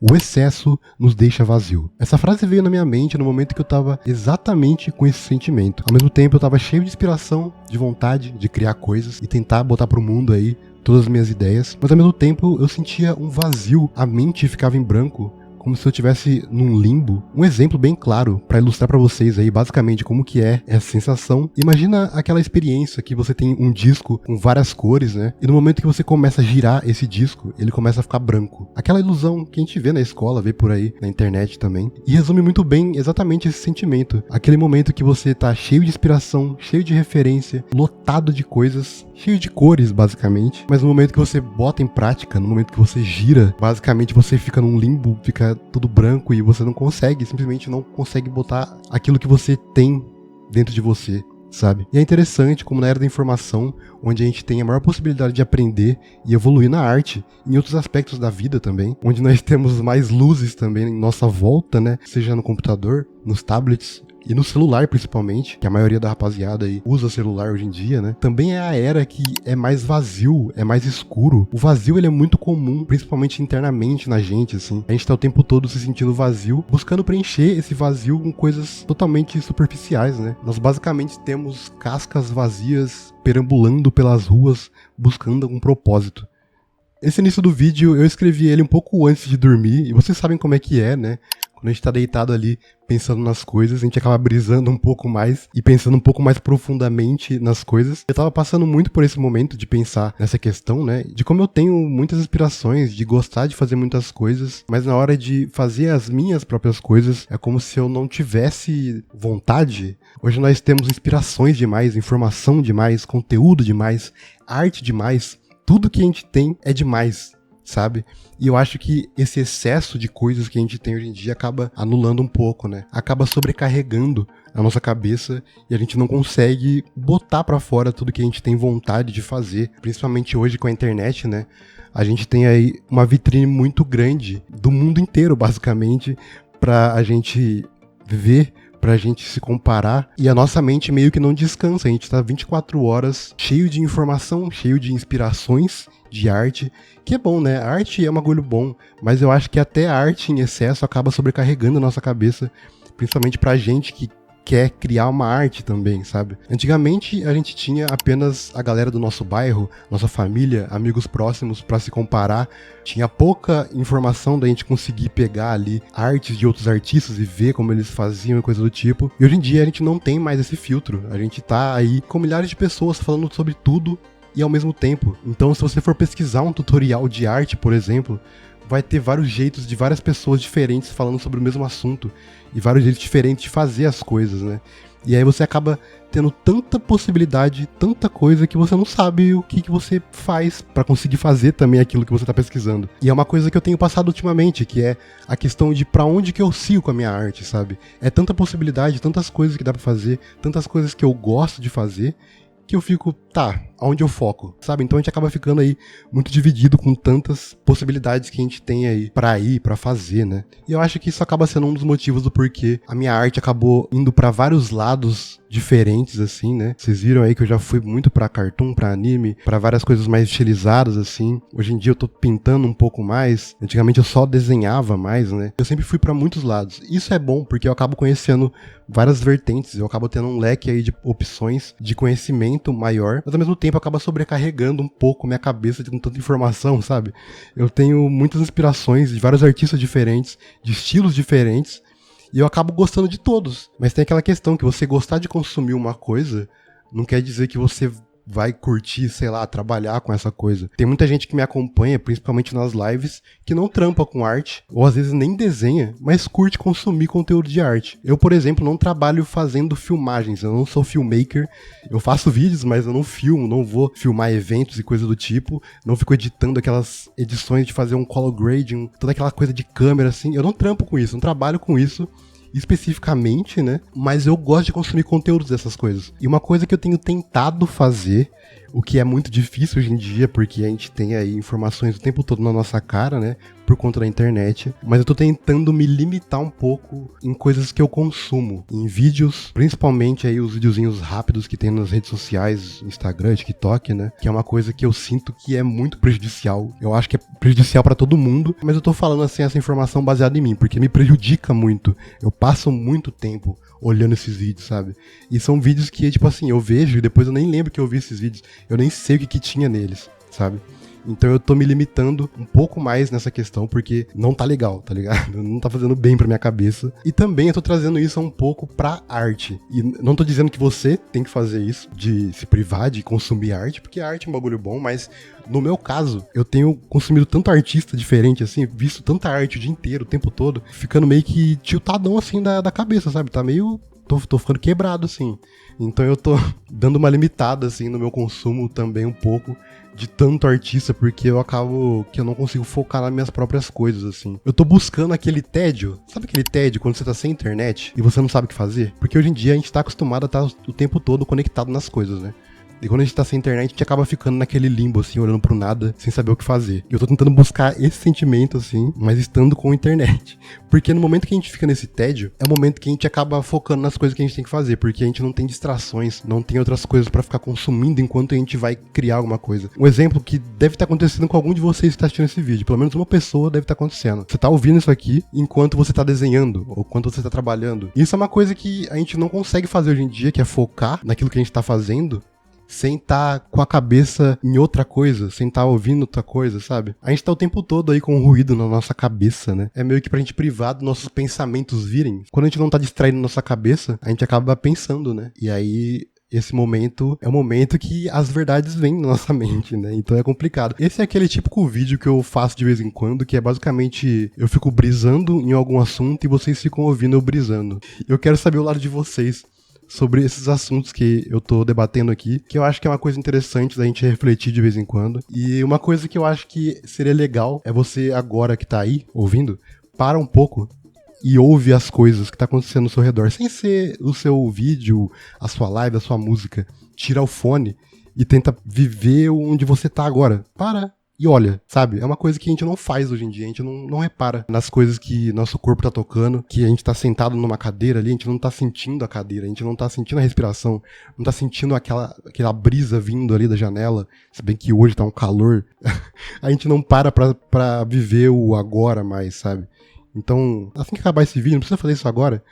O excesso nos deixa vazio. Essa frase veio na minha mente no momento que eu tava exatamente com esse sentimento. Ao mesmo tempo eu tava cheio de inspiração, de vontade de criar coisas e tentar botar pro mundo aí todas as minhas ideias, mas ao mesmo tempo eu sentia um vazio, a mente ficava em branco, como se eu estivesse num limbo. Um exemplo bem claro para ilustrar para vocês aí basicamente como que é essa sensação. Imagina aquela experiência que você tem um disco com várias cores, né? E no momento que você começa a girar esse disco, ele começa a ficar branco. Aquela ilusão que a gente vê na escola, vê por aí na internet também. E resume muito bem exatamente esse sentimento. Aquele momento que você tá cheio de inspiração, cheio de referência, lotado de coisas, cheio de cores, basicamente. Mas no momento que você bota em prática, no momento que você gira, basicamente você fica num limbo, fica tudo branco e você não consegue, simplesmente não consegue botar aquilo que você tem dentro de você, sabe? E é interessante como na era da informação, onde a gente tem a maior possibilidade de aprender e evoluir na arte, em outros aspectos da vida também, onde nós temos mais luzes também em nossa volta, né? Seja no computador, nos tablets, e no celular principalmente, que a maioria da rapaziada aí usa celular hoje em dia, né? Também é a era que é mais vazio, é mais escuro. O vazio, ele é muito comum, principalmente internamente na gente, assim. A gente tá o tempo todo se sentindo vazio, buscando preencher esse vazio com coisas totalmente superficiais, né? Nós basicamente temos cascas vazias perambulando pelas ruas, buscando algum propósito. Esse início do vídeo, eu escrevi ele um pouco antes de dormir, e vocês sabem como é que é, né? Quando a gente tá deitado ali pensando nas coisas, a gente acaba brisando um pouco mais e pensando um pouco mais profundamente nas coisas. Eu tava passando muito por esse momento de pensar nessa questão, né? De como eu tenho muitas inspirações, de gostar de fazer muitas coisas, mas na hora de fazer as minhas próprias coisas, é como se eu não tivesse vontade. Hoje nós temos inspirações demais, informação demais, conteúdo demais, arte demais. Tudo que a gente tem é demais, sabe? E eu acho que esse excesso de coisas que a gente tem hoje em dia acaba anulando um pouco, né? Acaba sobrecarregando a nossa cabeça e a gente não consegue botar pra fora tudo que a gente tem vontade de fazer, principalmente hoje com a internet, né? A gente tem aí uma vitrine muito grande do mundo inteiro, basicamente, pra a gente ver, pra gente se comparar, e a nossa mente meio que não descansa, a gente tá 24 horas cheio de informação, cheio de inspirações de arte, que é bom, né? A arte é um bagulho bom, mas eu acho que até a arte em excesso acaba sobrecarregando a nossa cabeça, principalmente pra gente que quer criar uma arte também, sabe? Antigamente a gente tinha apenas a galera do nosso bairro, nossa família, amigos próximos pra se comparar. Tinha pouca informação da gente conseguir pegar ali artes de outros artistas e ver como eles faziam e coisa do tipo. E hoje em dia a gente não tem mais esse filtro. A gente tá aí com milhares de pessoas falando sobre tudo e ao mesmo tempo. Então, se você for pesquisar um tutorial de arte, por exemplo, vai ter vários jeitos de várias pessoas diferentes falando sobre o mesmo assunto e vários jeitos diferentes de fazer as coisas, né? E aí você acaba tendo tanta possibilidade, tanta coisa que você não sabe o que você faz pra conseguir fazer também aquilo que você tá pesquisando. E é uma coisa que eu tenho passado ultimamente, que é a questão de pra onde que eu sigo com a minha arte, sabe? É tanta possibilidade, tantas coisas que dá pra fazer, tantas coisas que eu gosto de fazer, que eu fico, tá, aonde eu foco, sabe? Então a gente acaba ficando aí muito dividido com tantas possibilidades que a gente tem aí pra ir, pra fazer, né? E eu acho que isso acaba sendo um dos motivos do porquê a minha arte acabou indo pra vários lados diferentes, assim, né? Vocês viram aí que eu já fui muito pra cartoon, pra anime, pra várias coisas mais estilizadas, assim. Hoje em dia eu tô pintando um pouco mais. Antigamente eu só desenhava mais, né? Eu sempre fui pra muitos lados. Isso é bom porque eu acabo conhecendo várias vertentes, eu acabo tendo um leque aí de opções de conhecimento maior, mas ao mesmo tempo acaba sobrecarregando um pouco minha cabeça com tanta informação, sabe? Eu tenho muitas inspirações de vários artistas diferentes, de estilos diferentes, e eu acabo gostando de todos. Mas tem aquela questão que você gostar de consumir uma coisa não quer dizer que você vai curtir, sei lá, trabalhar com essa coisa. Tem muita gente que me acompanha, principalmente nas lives, que não trampa com arte, ou às vezes nem desenha, mas curte consumir conteúdo de arte. Eu, por exemplo, não trabalho fazendo filmagens, eu não sou filmmaker, eu faço vídeos, mas eu não filmo, não vou filmar eventos e coisa do tipo, não fico editando aquelas edições de fazer um color grading, toda aquela coisa de câmera assim, eu não trampo com isso, não trabalho com isso especificamente, né? Mas eu gosto de consumir conteúdos dessas coisas. E uma coisa que eu tenho tentado fazer, o que é muito difícil hoje em dia, porque a gente tem aí informações o tempo todo na nossa cara, né? por conta da internet, mas eu tô tentando me limitar um pouco em coisas que eu consumo, em vídeos, principalmente aí os videozinhos rápidos que tem nas redes sociais, Instagram, TikTok, né, que é uma coisa que eu sinto que é muito prejudicial. Eu acho que é prejudicial pra todo mundo, mas eu tô falando assim essa informação baseada em mim, porque me prejudica muito. Eu passo muito tempo olhando esses vídeos, sabe? E são vídeos que, tipo assim, eu vejo e depois eu nem lembro que eu vi esses vídeos. Eu nem sei o que tinha neles, sabe? Então eu tô me limitando um pouco mais nessa questão, porque não tá legal, tá ligado? Não tá fazendo bem pra minha cabeça. E também eu tô trazendo isso um pouco pra arte. E não tô dizendo que você tem que fazer isso, de se privar de consumir arte, porque a arte é um bagulho bom, mas no meu caso, eu tenho consumido tanto artista diferente, assim, visto tanta arte o dia inteiro, o tempo todo, ficando meio que tiltadão, assim, da cabeça, sabe? Tá meio... Tô ficando quebrado, assim. Então eu tô dando uma limitada, assim, no meu consumo também um pouco de tanto artista, porque eu acabo que eu não consigo focar nas minhas próprias coisas, assim. Eu tô buscando aquele tédio. Sabe aquele tédio quando você tá sem internet e você não sabe o que fazer? Porque hoje em dia a gente tá acostumado a estar o tempo todo conectado nas coisas, né? E quando a gente tá sem internet, a gente acaba ficando naquele limbo, assim, olhando pro nada, sem saber o que fazer. E eu tô tentando buscar esse sentimento, assim, mas estando com a internet. Porque no momento que a gente fica nesse tédio, é o momento que a gente acaba focando nas coisas que a gente tem que fazer, porque a gente não tem distrações, não tem outras coisas pra ficar consumindo enquanto a gente vai criar alguma coisa. Um exemplo que deve estar acontecendo com algum de vocês que tá assistindo esse vídeo, pelo menos uma pessoa deve estar acontecendo. Você tá ouvindo isso aqui enquanto você tá desenhando, ou enquanto você tá trabalhando. Isso é uma coisa que a gente não consegue fazer hoje em dia, que é focar naquilo que a gente tá fazendo, sem estar com a cabeça em outra coisa, sem estar ouvindo outra coisa, sabe? A gente tá o tempo todo aí com um ruído na nossa cabeça, né? É meio que pra gente privar dos nossos pensamentos virem. Quando a gente não tá distraindo nossa cabeça, a gente acaba pensando, né? E aí... esse momento é o momento que as verdades vêm na nossa mente, né? Então é complicado. Esse é aquele típico vídeo que eu faço de vez em quando, que é basicamente eu fico brisando em algum assunto e vocês ficam ouvindo eu brisando. Eu quero saber o lado de vocês sobre esses assuntos que eu tô debatendo aqui, que eu acho que é uma coisa interessante da gente refletir de vez em quando. E uma coisa que eu acho que seria legal é você agora que tá aí ouvindo, para um pouco e ouve as coisas que tá acontecendo ao seu redor, sem ser o seu vídeo, a sua live, a sua música. Tira o fone e tenta viver onde você tá agora. Para e olha, sabe? É uma coisa que a gente não faz hoje em dia, a gente não repara nas coisas que nosso corpo tá tocando, que a gente tá sentado numa cadeira ali, a gente não tá sentindo a cadeira, a gente não tá sentindo a respiração, não tá sentindo aquela brisa vindo ali da janela, se bem que hoje tá um calor. A gente não para pra viver o agora mais, sabe? Então, assim que acabar esse vídeo, não precisa fazer isso agora,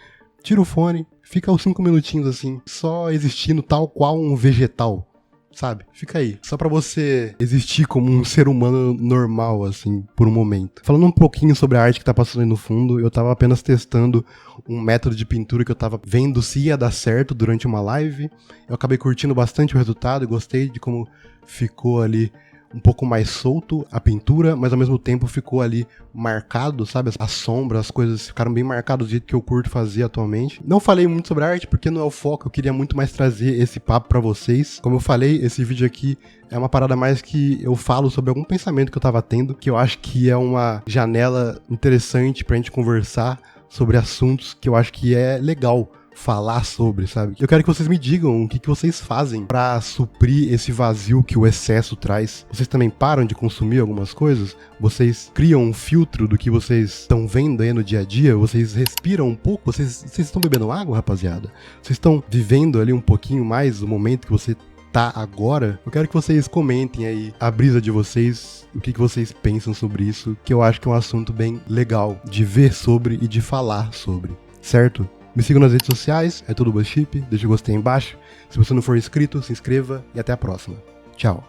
tira o fone, fica uns 5 minutinhos assim, só existindo tal qual um vegetal. Sabe? Fica aí. Só pra você existir como um ser humano normal, assim, por um momento. Falando um pouquinho sobre a arte que tá passando aí no fundo, eu tava apenas testando um método de pintura que eu tava vendo se ia dar certo durante uma live. Eu acabei curtindo bastante o resultado e gostei de como ficou ali um pouco mais solto a pintura, mas ao mesmo tempo ficou ali marcado, sabe? As sombras, as coisas ficaram bem marcadas do jeito que eu curto fazer atualmente. Não falei muito sobre arte porque não é o foco, eu queria muito mais trazer esse papo pra vocês. Como eu falei, esse vídeo aqui é uma parada mais que eu falo sobre algum pensamento que eu tava tendo, que eu acho que é uma janela interessante pra gente conversar sobre assuntos que eu acho que é legal falar sobre, sabe? Eu quero que vocês me digam o que vocês fazem pra suprir esse vazio que o excesso traz. Vocês também param de consumir algumas coisas? Vocês criam um filtro do que vocês estão vendo aí no dia a dia? Vocês respiram um pouco? Vocês estão bebendo água, rapaziada? Vocês estão vivendo ali um pouquinho mais o momento que você tá agora? Eu quero que vocês comentem aí a brisa de vocês, o que vocês pensam sobre isso, que eu acho que é um assunto bem legal de ver sobre e de falar sobre, certo? Me sigam nas redes sociais, é tudo BuzzShip, deixa o gostei aí embaixo. Se você não for inscrito, se inscreva e até a próxima. Tchau.